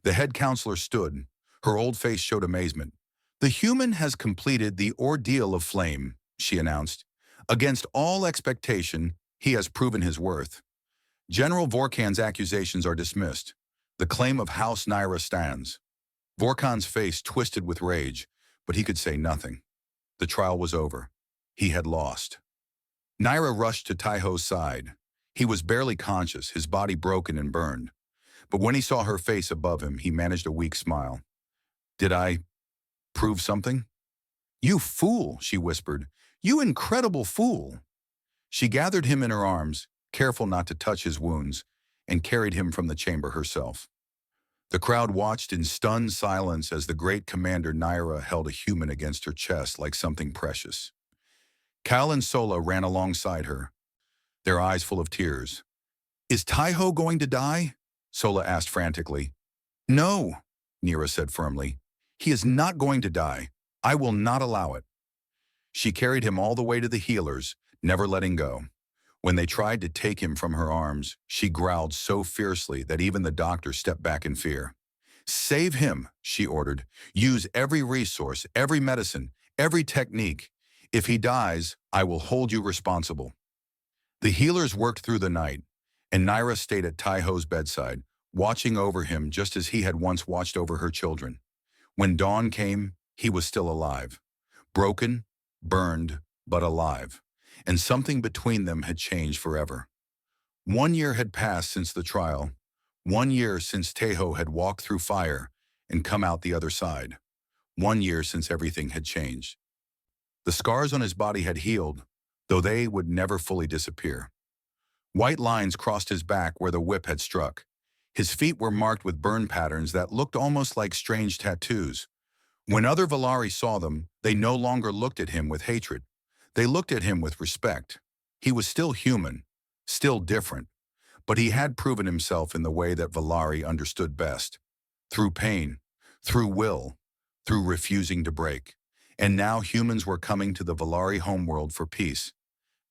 The head counselor stood. Her old face showed amazement. The human has completed the ordeal of flame, she announced. Against all expectation, he has proven his worth. General Vorkan's accusations are dismissed. The claim of House Naira stands. Vorkan's face twisted with rage, but he could say nothing. The trial was over. He had lost. Naira rushed to Tai-Ho's side. He was barely conscious, his body broken and burned. But when he saw her face above him, he managed a weak smile. Did I prove something? You fool, she whispered. You incredible fool. She gathered him in her arms, careful not to touch his wounds, and carried him from the chamber herself. The crowd watched in stunned silence as the great commander Naira held a human against her chest like something precious. Cal and Sola ran alongside her, their eyes full of tears. Is Tai-Ho going to die? Sola asked frantically. No, Nira said firmly. He is not going to die. I will not allow it. She carried him all the way to the healers, never letting go. When they tried to take him from her arms, she growled so fiercely that even the doctor stepped back in fear. Save him, she ordered. Use every resource, every medicine, every technique. If he dies, I will hold you responsible. The healers worked through the night, and Naira stayed at Tai-Ho's bedside, watching over him just as he had once watched over her children. When dawn came, he was still alive. Broken, burned, but alive. And something between them had changed forever. 1 year had passed since the trial. 1 year since Tai-Ho had walked through fire and come out the other side. 1 year since everything had changed. The scars on his body had healed, though they would never fully disappear. White lines crossed his back where the whip had struck. His feet were marked with burn patterns that looked almost like strange tattoos. When other Valari saw them, they no longer looked at him with hatred. They looked at him with respect. He was still human, still different, but he had proven himself in the way that Valari understood best. Through pain, through will, through refusing to break. And now humans were coming to the Valari homeworld for peace.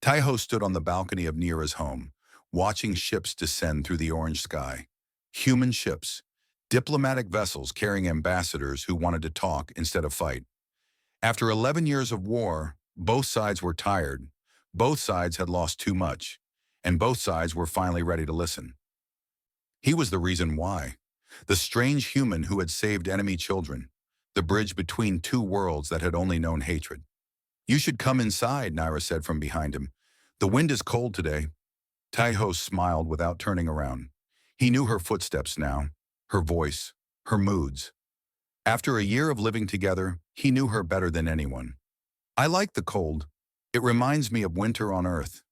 Taiho stood on the balcony of Nira's home, watching ships descend through the orange sky. Human ships, diplomatic vessels carrying ambassadors who wanted to talk instead of fight. After 11 years of war, both sides were tired, both sides had lost too much, and both sides were finally ready to listen. He was the reason why. The strange human who had saved enemy children, the bridge between two worlds that had only known hatred. "You should come inside," Naira said from behind him. "The wind is cold today." Taiho smiled without turning around. He knew her footsteps now, her voice, her moods. After a year of living together, he knew her better than anyone. "I like the cold. It reminds me of winter on Earth."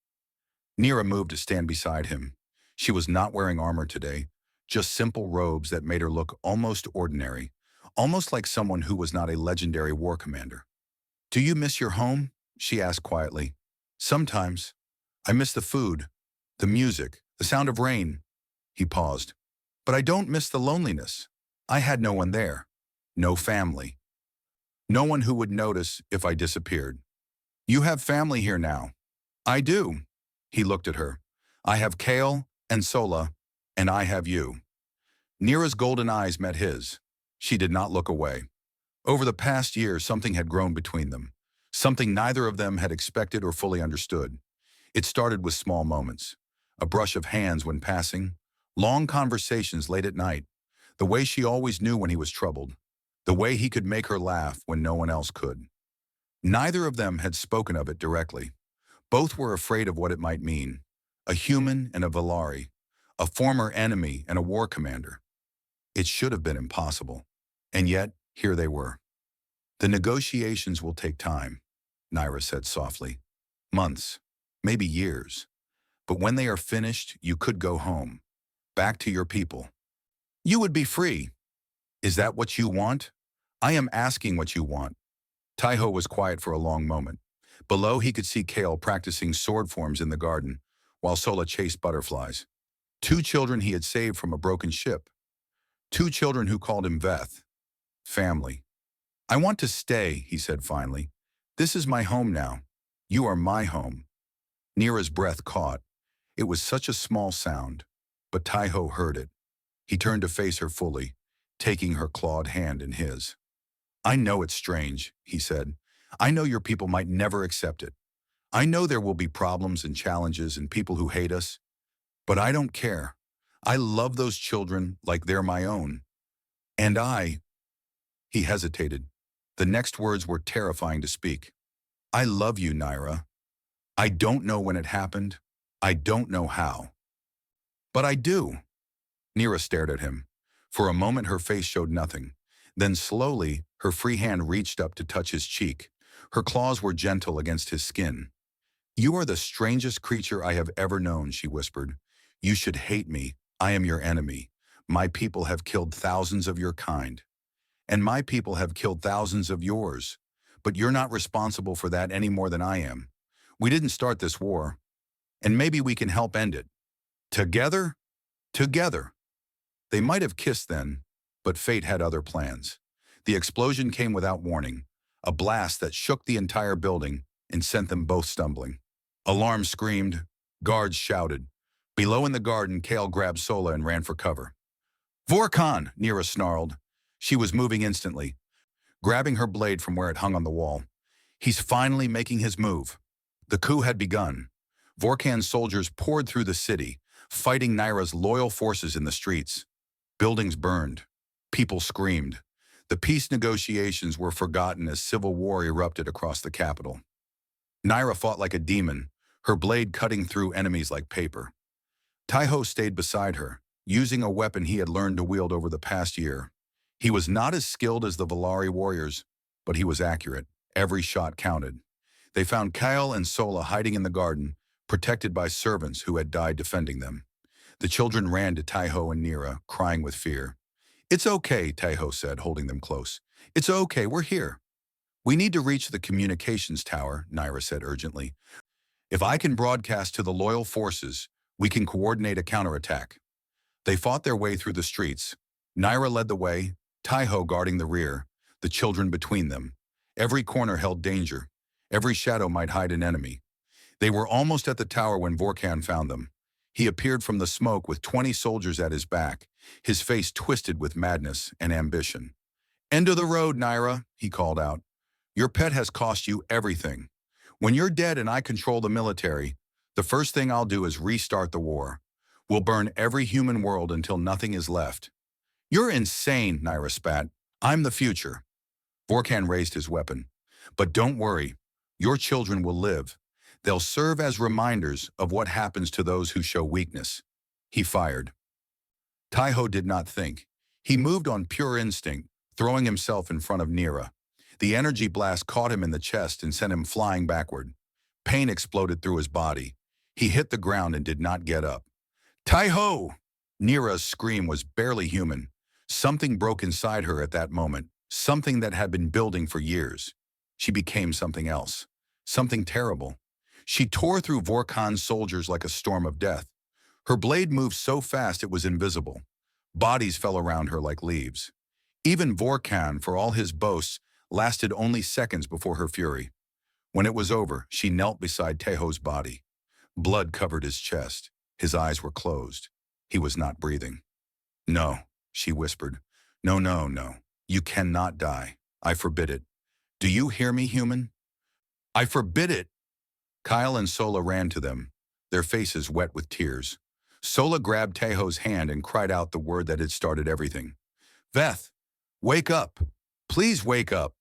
Nira moved to stand beside him. She was not wearing armor today, just simple robes that made her look almost ordinary, almost like someone who was not a legendary war commander. "Do you miss your home?" she asked quietly. "Sometimes. I miss the food, the music, the sound of rain." He paused. "But I don't miss the loneliness. I had no one there. No family. No one who would notice if I disappeared. You have family here now." "I do." He looked at her. "I have Kale and Sola, and I have you." Nira's golden eyes met his. She did not look away. Over the past year, something had grown between them, something neither of them had expected or fully understood. It started with small moments, a brush of hands when passing, long conversations late at night, the way she always knew when he was troubled, the way he could make her laugh when no one else could. Neither of them had spoken of it directly. Both were afraid of what it might mean. A human and a Valari, a former enemy and a war commander. It should have been impossible. And yet, here they were. "The negotiations will take time," Naira said softly. "Months, maybe years. But when they are finished, you could go home, back to your people. You would be free. Is that what you want?" "I am asking what you want." Taiho was quiet for a long moment. Below, he could see Kale practicing sword forms in the garden, while Sola chased butterflies. Two children he had saved from a broken ship. Two children who called him Veth. Family. "I want to stay," he said finally. "This is my home now. You are my home." Nira's breath caught. It was such a small sound, but Taiho heard it. He turned to face her fully, taking her clawed hand in his. "I know it's strange," he said. "I know your people might never accept it. I know there will be problems and challenges and people who hate us. But I don't care. I love those children like they're my own. And He hesitated. The next words were terrifying to speak. "I love you, Naira. I don't know when it happened. I don't know how. But I do." Nira stared at him. For a moment her face showed nothing. Then slowly, her free hand reached up to touch his cheek. Her claws were gentle against his skin. "You are the strangest creature I have ever known," she whispered. "You should hate me. I am your enemy. My people have killed thousands of your kind. And my people have killed thousands of yours. But you're not responsible for that any more than I am. We didn't start this war. And maybe we can help end it. Together? Together." They might have kissed then, but fate had other plans. The explosion came without warning, a blast that shook the entire building and sent them both stumbling. Alarm screamed, guards shouted. Below in the garden, Kale grabbed Sola and ran for cover. "Vorkon!" Nira snarled. She was moving instantly, grabbing her blade from where it hung on the wall. He's finally making his move. The coup had begun. Vorkan's soldiers poured through the city, fighting Naira's loyal forces in the streets. Buildings burned. People screamed. The peace negotiations were forgotten as civil war erupted across the capital. Naira fought like a demon, her blade cutting through enemies like paper. Taiho stayed beside her, using a weapon he had learned to wield over the past year. He was not as skilled as the Valari warriors, but he was accurate. Every shot counted. They found Kyle and Sola hiding in the garden, protected by servants who had died defending them. The children ran to Taiho and Nira, crying with fear. It's okay, Taeho said, holding them close. It's okay, we're here. We need to reach the communications tower, Naira said urgently. If I can broadcast to the loyal forces, we can coordinate a counterattack. They fought their way through the streets. Naira led the way, Taeho guarding the rear, the children between them. Every corner held danger. Every shadow might hide an enemy. They were almost at the tower when Vorkan found them. He appeared from the smoke with 20 soldiers at his back, his face twisted with madness and ambition. "End of the road, Naira," he called out. "Your pet has cost you everything. When you're dead and I control the military, the first thing I'll do is restart the war. We'll burn every human world until nothing is left." "You're insane," Naira spat. "I'm the future." Vorkan raised his weapon. "But don't worry, your children will live. They'll serve as reminders of what happens to those who show weakness." He fired. Taeho did not think. He moved on pure instinct, throwing himself in front of Nira. The energy blast caught him in the chest and sent him flying backward. Pain exploded through his body. He hit the ground and did not get up. "Taeho!" Nira's scream was barely human. Something broke inside her at that moment, something that had been building for years. She became something else, something terrible. She tore through Vorkan's soldiers like a storm of death. Her blade moved so fast it was invisible. Bodies fell around her like leaves. Even Vorkan, for all his boasts, lasted only seconds before her fury. When it was over, she knelt beside Taeho's body. Blood covered his chest. His eyes were closed. He was not breathing. "No," she whispered. "No, no, no. You cannot die. I forbid it. Do you hear me, human? I forbid it." Kyle and Sola ran to them, their faces wet with tears. Sola grabbed Taeho's hand and cried out the word that had started everything. "Veth, wake up. Please wake up."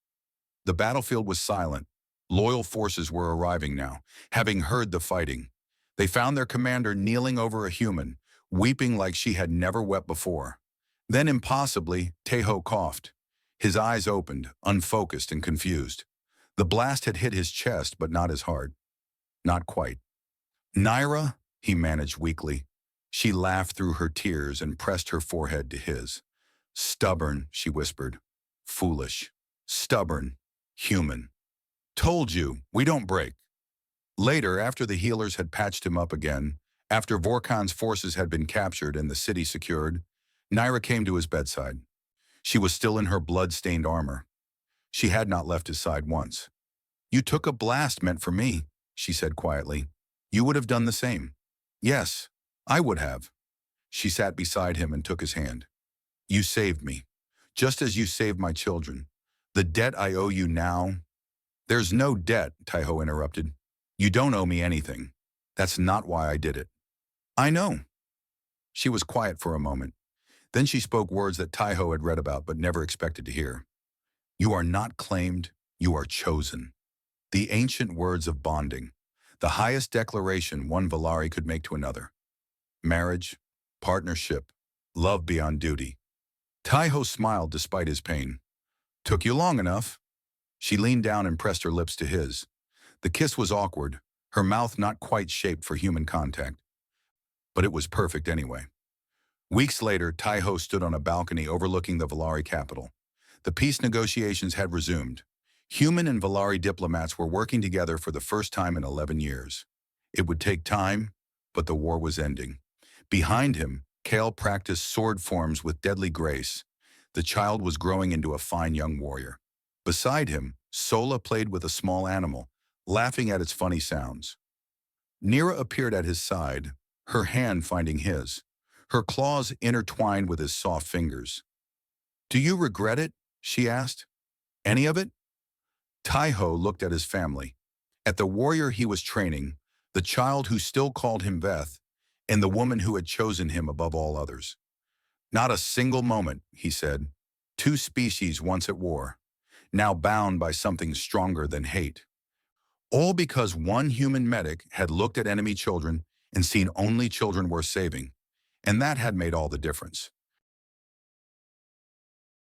The battlefield was silent. Loyal forces were arriving now, having heard the fighting. They found their commander kneeling over a human, weeping like she had never wept before. Then, impossibly, Taeho coughed. His eyes opened, unfocused and confused. The blast had hit his chest, but not his heart. Not quite. "Naira," he managed weakly. She laughed through her tears and pressed her forehead to his. "Stubborn," she whispered. "Foolish. Stubborn. Human. Told you, we don't break." Later, after the healers had patched him up again, after Vorkan's forces had been captured and the city secured, Naira came to his bedside. She was still in her blood-stained armor. She had not left his side once. "You took a blast meant for me," she said quietly. "You would have done the same." "Yes, I would have." She sat beside him and took his hand. "You saved me, just as you saved my children. The debt I owe you now—" "There's no debt," Taeho interrupted. "You don't owe me anything. That's not why I did it." "I know." She was quiet for a moment. Then she spoke words that Taeho had read about but never expected to hear. "You are not claimed, you are chosen." The ancient words of bonding, the highest declaration one Valari could make to another. Marriage, partnership, love beyond duty. Taeho smiled despite his pain. "Took you long enough." She leaned down and pressed her lips to his. The kiss was awkward, her mouth not quite shaped for human contact. But it was perfect anyway. Weeks later, Taeho stood on a balcony overlooking the Valari capital. The peace negotiations had resumed. Human and Valari diplomats were working together for the first time in 11 years. It would take time, but the war was ending. Behind him, Kale practiced sword forms with deadly grace. The child was growing into a fine young warrior. Beside him, Sola played with a small animal, laughing at its funny sounds. Nira appeared at his side, her hand finding his, her claws intertwined with his soft fingers. "Do you regret it?" she asked. "Any of it?" Taeho looked at his family, at the warrior he was training, the child who still called him Veth, and the woman who had chosen him above all others. "Not a single moment," he said. "Two species once at war, now bound by something stronger than hate. All because one human medic had looked at enemy children and seen only children worth saving, and that had made all the difference."